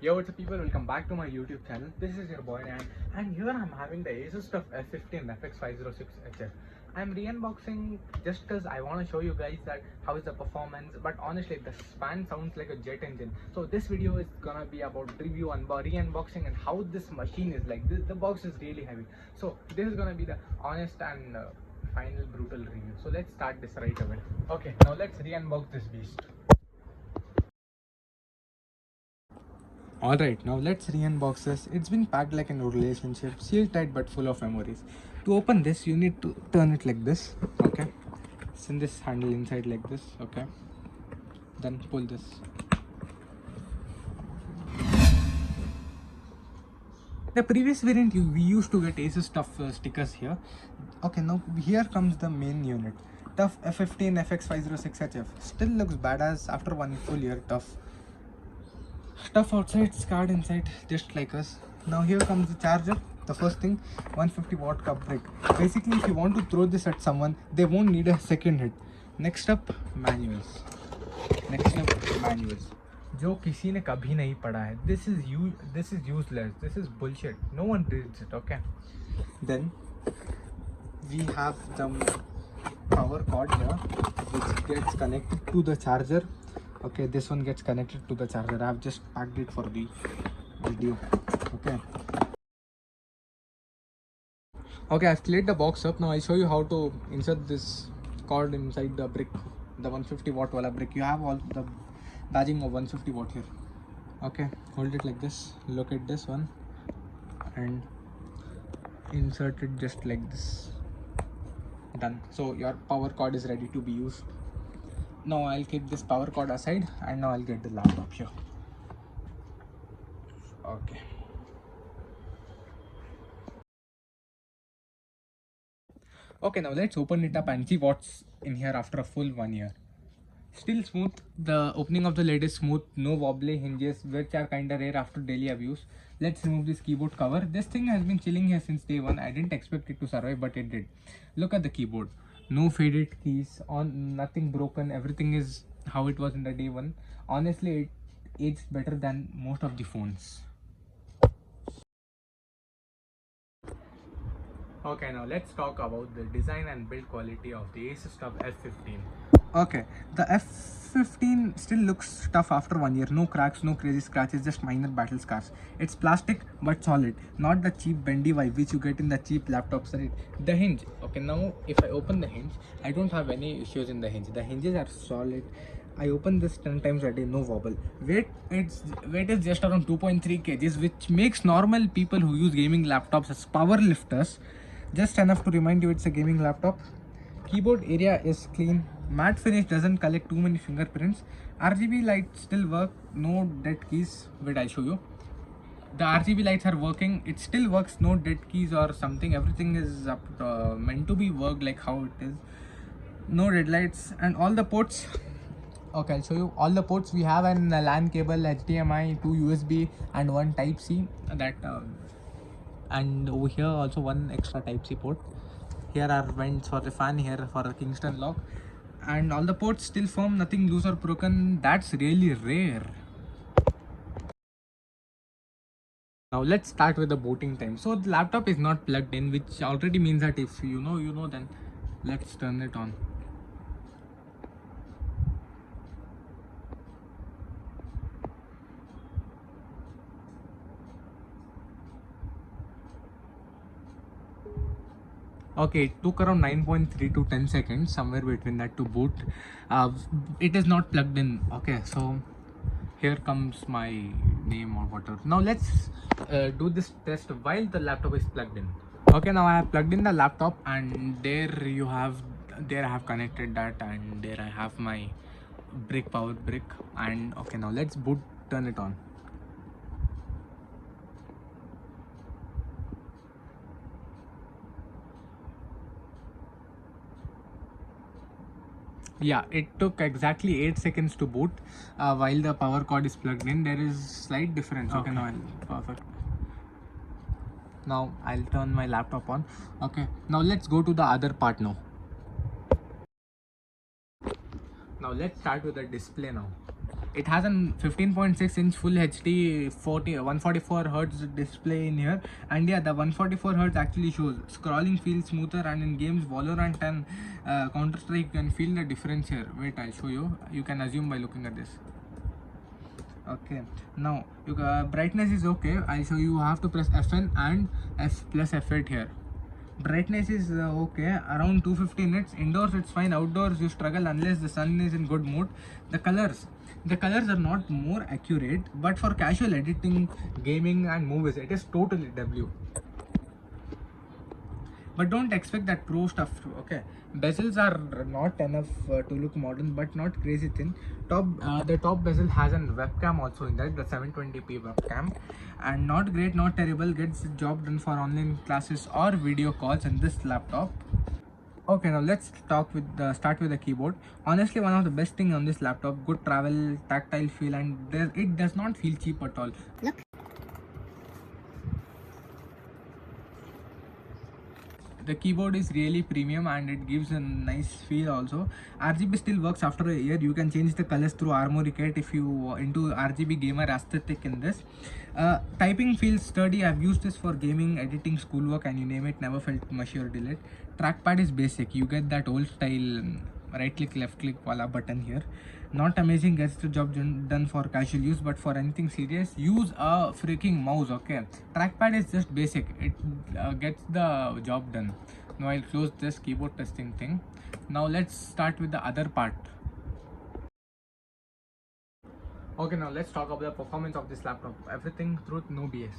Yo, what's up people, welcome back to my YouTube channel. This is your boy Nan, and here I'm having the ASUS TUF F15 FX506HF. I'm re-unboxing just because I want to show you guys that how is the performance, but honestly the fan sounds like a jet engine. So this video is gonna be about review and re-unboxing and how this machine is like. The box is really heavy. So this is gonna be the honest and final brutal review. So let's start this right away. Okay, now let's re-unbox this beast. Alright, now let's re-unbox this. It's been packed like a relationship, sealed tight but full of memories. To open this, you need to turn it like this, okay? Send this handle inside like this, okay? Then pull this. The previous variant, we used to get ASUS TUF stickers here. Okay, now here comes the main unit. TUF F15 FX506HF. Still looks badass after one full year. Stuff outside, scarred inside, just like us. Now here comes the charger. The first thing, 150 watt cup brick. Basically, if you want to throw this at someone, they won't need a second hit. Next up, manuals. जो किसी ने कभी नहीं पढ़ा है. This is useless. This is bullshit. No one reads it. Okay. Then we have the power cord here, which gets connected to the charger. Okay, this one gets connected to the charger. I have just packed it for the video. Okay, I've cleared the box up. Now I'll show you how to insert this cord inside the brick, the 150 watt wala brick. You have all the badging of 150 watt here. Okay, hold it like this. Look at this one and insert it just like this. Done. So your power cord is ready to be used. Now I'll keep this power cord aside and now I'll get the laptop here. Okay. Okay, now let's open it up and see what's in here after a full 1 year. Still smooth. The opening of the lid is smooth. No wobbly hinges, which are kinda rare after daily abuse. Let's remove this keyboard cover. This thing has been chilling here since day one. I didn't expect it to survive, but it did. Look at the keyboard. No faded keys, on nothing broken. Everything is how it was in the day one. Honestly, it aged better than most of the phones. Okay, now let's talk about the design and build quality of the ASUS TUF F15. Okay, the F15 still looks tough after 1 year. No cracks, no crazy scratches, just minor battle scars. It's plastic but solid, not the cheap bendy vibe which you get in the cheap laptops, right? The hinge. Okay, now if I open the hinge, I don't have any issues in the hinge. The hinges are solid. I open this 10 times a day, no wobble. Weight is just around 2.3 kgs, which makes normal people who use gaming laptops as power lifters. Just enough to remind you it's a gaming laptop. Keyboard area is clean. Matte finish doesn't collect too many fingerprints. RGB lights still work. No dead keys. Wait, I'll show you. The RGB lights are working. It still works. No dead keys or something. Everything is meant to be worked like how it is. No red lights and all the ports. Okay, I'll show you all the ports. We have an LAN cable, HDMI, 2 USB and 1 Type-C. And over here also 1 extra Type-C port. Here are vents for the fan, here for a Kingston lock, and all the ports still firm, nothing loose or broken. That's really rare. Now let's start with the booting time. So the laptop is not plugged in, which already means that if you know, then let's turn it on. Okay, it took around 9.3 to 10 seconds, somewhere between that, to boot. It is not plugged in. Okay, so here comes my name or whatever. Now let's do this test while the laptop is plugged in. Okay, now I have plugged in the laptop and there I have connected that, and there I have my power brick. And okay, now let's boot, turn it on. Yeah, it took exactly 8 seconds to boot while the power cord is plugged in. There is slight difference. Okay, now perfect. Now I'll turn my laptop on. Okay, now let's go to the other part now. Now let's start with the display now. It has a 15.6-inch full HD 144 Hz display in here, and yeah, the 144 Hz actually shows scrolling feels smoother, and in games Valorant and Counter Strike you can feel the difference here. Wait, I'll show you. You can assume by looking at this. Okay, now brightness is okay. I'll show you. You have to press Fn and F plus F8 here. Brightness is okay, around 250 nits. Indoors it's fine, outdoors you struggle unless the sun is in good mood. The colors are not more accurate, but for casual editing, gaming and movies it is totally W. But don't expect that pro stuff. Okay, bezels are not enough to look modern, but not crazy thin. The top bezel has a webcam also in that, the 720p webcam, and not great, not terrible. Gets the job done for online classes or video calls in this laptop. Okay, now let's start with the keyboard. Honestly, one of the best thing on this laptop. Good travel, tactile feel, and it does not feel cheap at all. Look. The keyboard is really premium and it gives a nice feel also. RGB still works after a year. You can change the colors through Armory Kit if you into RGB gamer aesthetic in this. Typing feels sturdy. I've used this for gaming, editing, schoolwork and you name it. Never felt mushy or delayed. Trackpad is basic. You get that old style right click left click wala button here. Not amazing, gets the job done for casual use, but for anything serious use a freaking mouse. Okay, trackpad is just basic. It gets the job done. Now I'll close this keyboard testing thing. Now let's start with the other part. Okay, now let's talk about the performance of this laptop. Everything truth, no BS.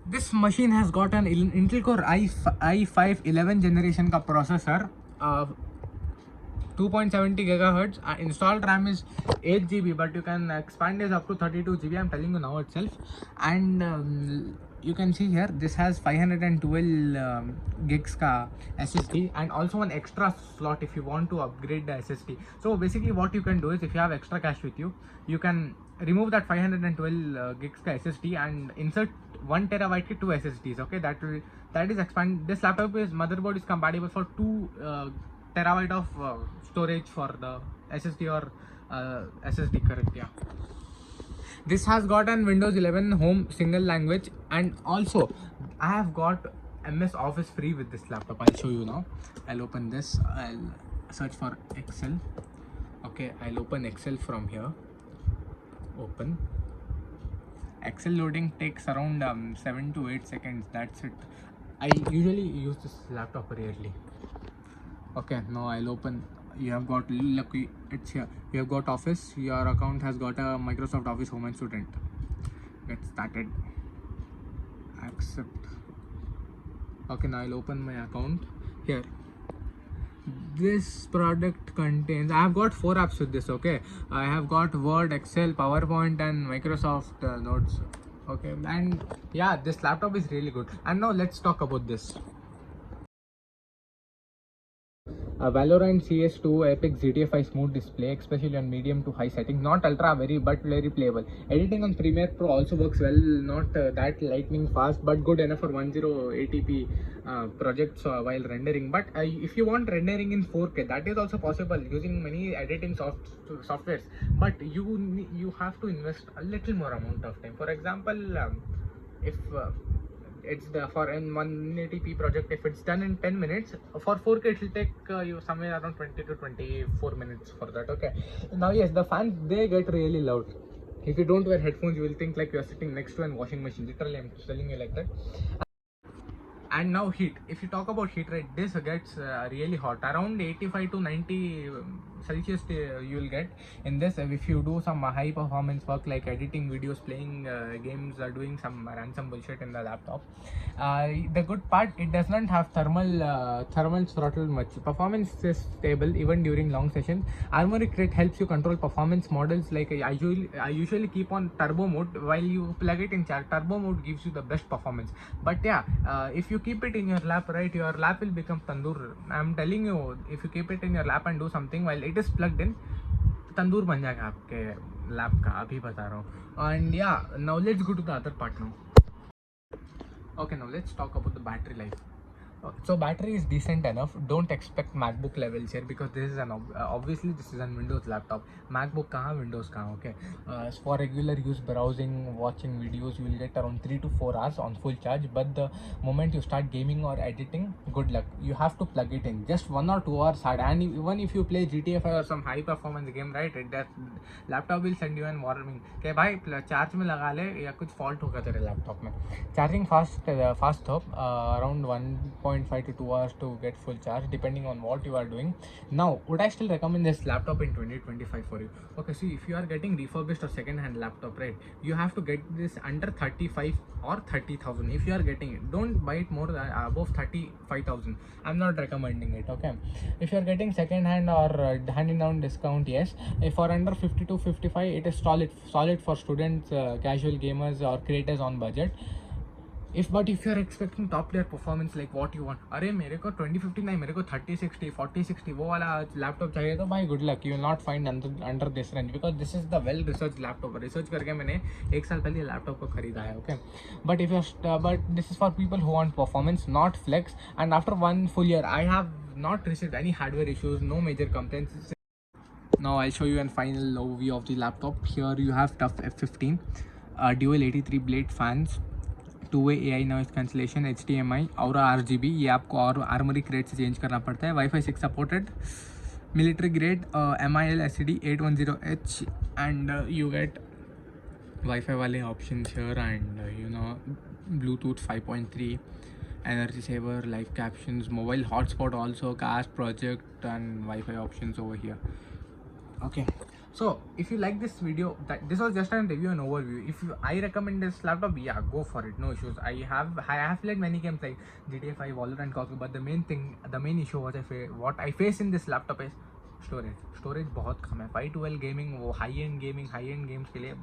This machine has got an Intel Core i5 11 generation का processor, 2.70 GHz. Installed RAM is 8 GB, but you can expand this up to 32 GB. I'm telling you now itself. And you can see here this has 512 gigs ka SSD and also an extra slot if you want to upgrade the SSD. So basically what you can do is, if you have extra cash with you, you can remove that 512 gigs ka SSD and insert 1 terabyte ke 2 SSDs. Okay, that is expand. This laptop is motherboard is compatible for 2 terabyte of storage for the SSD or SSD, correct? Yeah. This has got an Windows 11 home single language, and also I have got MS Office free with this laptop. I'll show you now. I'll open this. I'll search for Excel. Okay, I'll open Excel from here. Open. Excel loading takes around 7 to 8 seconds. That's it. I usually use this laptop rarely. Okay, now I'll open. You have got, lucky, it's here. You have got Office. Your account has got a Microsoft Office Home and Student. Get started. Accept. Okay, now I'll open my account here. This product contains, I have got 4 apps with this. Okay, I have got Word, Excel, PowerPoint and Microsoft Notes. Okay, and yeah, this laptop is really good. And now let's talk about this. Valorant CS2 Epic GTFI smooth display, especially on medium to high settings. Not ultra but very playable. Editing on Premiere Pro also works well. Not that lightning fast, but good enough for 1080p projects while rendering. But if you want rendering in 4K, that is also possible using many editing softwares. But you have to invest a little more amount of time. For example, if it's for an 180p project, if it's done in 10 minutes, for 4K it will take you somewhere around 20 to 24 minutes for that. Okay, now yes, the fans, they get really loud. If you don't wear headphones, you will think like you are sitting next to a washing machine. Literally, I'm telling you like that. And now heat. If you talk about heat rate, this gets really hot. Around 85 to 90 Celsius you will get in this if you do some high performance work like editing videos, playing games, or doing some ransom bullshit in the laptop. The good part, it does not have thermal throttle much. Performance is stable even during long sessions. Armory Kit helps you control performance models. Like I usually keep on turbo mode. While you plug it in charge, turbo mode gives you the best performance. But yeah, if you keep it in your lap, right, your lap will become tandoor. I'm telling you, if you keep it in your lap and do something while it is plugged in, tandoor ban jayega aapke lap ka, abhi bata raha hu. And yeah, now let's go to the other part now. Okay, now let's talk about the battery life. So battery is decent enough. Don't expect MacBook levels here because this is an obviously this is a Windows laptop. MacBook kahan, Windows kahan, okay. For regular use, browsing, watching videos, you will get around 3 to 4 hours on full charge. But the moment you start gaming or editing, good luck. You have to plug it in. Just 1 or 2 hours hard. And even if you play GTA 5 or some high performance game, right? That laptop will send you an warning. Okay, bhai, charge में लगा ले या कुछ fault होगा तेरे laptop में. Charging fast though, around 1.5 to 2 hours to get full charge depending on what you are doing. Now, would I still recommend this laptop in 2025 for you? Okay, see, if you are getting refurbished or second hand laptop, right, you have to get this under 35 or 30,000. If you are getting it, don't buy it more than above 35,000. I'm not recommending it. Okay, if you are getting second hand or handing down discount, yes. If for under 50 to 55, it is solid for students, casual gamers or creators on budget. But if you're expecting top tier performance like what you want, अरे मेरे को 2050 नहीं, मेरे को 3060 4060 वो वाला laptop चाहिए, तो भाई good luck, you will not find under this range because this is the well researched laptop. Research करके मैंने 1 साल पहले लैपटॉप को खरीदा है. Okay, but this is for people who want performance, not flex. And after 1 full year, I have not received any hardware issues, no major complaints. Now I'll show you a final overview of the laptop. Here you have TUF F15, dual 83 blade fans, 2-way AI noise cancellation, HDMI और RGB. ये आपको और armoury crate से change करना पड़ता है. Wi-Fi 6 supported, military grade MIL LCD 810H, and you get Wi-Fi वाले options here, and Bluetooth 5.3, energy saver, live captions, mobile hotspot also, cast project, and Wi-Fi options over here. Okay, so if you like this video, this was just a review and overview. I recommend this laptop, yeah, go for it, no issues. I have played many games like GTA 5, Valorant, Call, but the main issue what I face in this laptop is storage बहुत कम है. 512 gaming, वो high end games के लिए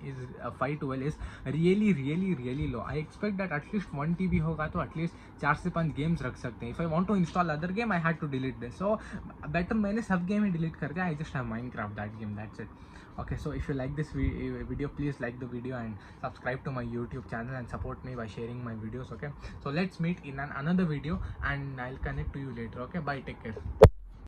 is 512 is really low. I expect that at least 1 TB होगा तो at least 4 से 5 games रख सकते हैं. If I want to install other game, I had to delete this, so better मैंने सब game ही delete कर दिया. I just have Minecraft, that game, that's it. Okay, so if you like this video, please like the video and subscribe to my YouTube channel and support me by sharing my videos. Okay, so let's meet in another video and I'll connect to you later. Okay, bye, take care.